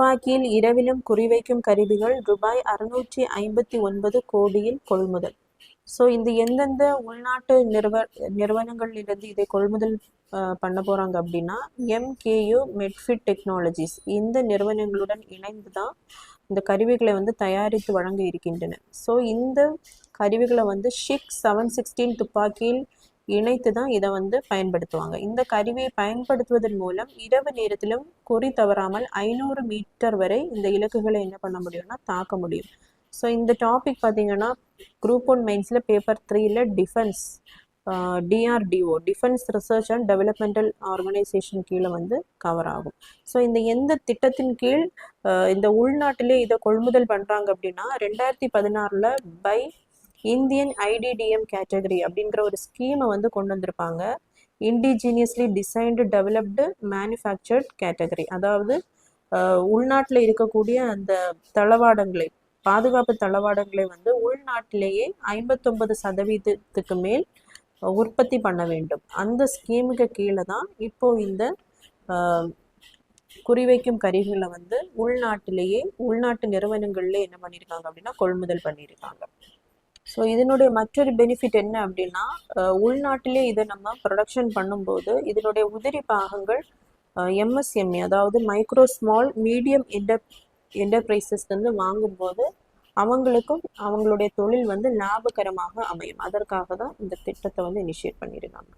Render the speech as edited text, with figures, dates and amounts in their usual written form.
துப்பாக்கியில் இரவிலும் குறிவைக்கும் கருவிகள் ரூபாய் 659 கோடியில் கொள்முதல். ஸோ இந்த எந்தெந்த உள்நாட்டு நிறுவனங்களிலிருந்து இதை கொள்முதல் பண்ண போகிறாங்க அப்படின்னா MKU மெட்ஃபிட் டெக்னாலஜிஸ் இந்த நிறுவனங்களுடன் இணைந்து தான் இந்த கருவிகளை வந்து தயாரித்து வழங்க இருக்கின்றன. ஸோ இந்த கருவிகளை வந்து ஷிக் 716 துப்பாக்கியில் இணைத்து தான் இதை வந்து பயன்படுத்துவாங்க. இந்த கருவியை பயன்படுத்துவதன் மூலம் இரவு நேரத்திலும் குறி தவறாமல் 500 மீட்டர் வரை இந்த இலக்குகளை என்ன பண்ண முடியும்னா தாக்க முடியும். ஸோ இந்த டாபிக் பார்த்தீங்கன்னா குரூப் 1 மெயின்ஸில் பேப்பர் 3ல் defence DRDO defence research and developmental organisation கீழே வந்து கவர் ஆகும். ஸோ இந்த எந்த திட்டத்தின் கீழ் இந்த உள்நாட்டிலே இதை கொள்முதல் பண்ணுறாங்க அப்படின்னா 2016 பை இந்தியன் IDDM கேட்டகரி அப்படிங்கிற ஒரு ஸ்கீமை வந்து கொண்டு வந்திருப்பாங்க. Indigenously designed developed manufactured category. அதாவது உள்நாட்டில் இருக்கக்கூடிய அந்த தளவாடங்களை பாதுகாப்பு தளவாடங்களை வந்து உள்நாட்டிலேயே 59% மேல் உற்பத்தி பண்ண வேண்டும். அந்த ஸ்கீமுக்கு கீழே தான் இப்போ இந்த குறிவைக்கும் கருவிகளை வந்து உள்நாட்டிலேயே உள்நாட்டு நிறுவனங்கள்ல என்ன பண்ணியிருக்காங்க அப்படின்னா கொள்முதல் பண்ணியிருக்காங்க. ஸோ இதனுடைய மற்றொரு பெனிஃபிட் என்ன அப்படின்னா உள்நாட்டிலே இதை நம்ம ப்ரொடக்ஷன் பண்ணும்போது இதனுடைய உதிரி பாகங்கள் MSME அதாவது மைக்ரோ ஸ்மால் மீடியம் என்டர்பிரைசஸ் வந்து வாங்கும்போது அவங்களுக்கும் அவங்களுடைய தொழில் வந்து லாபகரமாக அமையும். அதற்காக தான் இந்த திட்டத்தை வந்து இனிஷியேட் பண்ணியிருக்காங்க.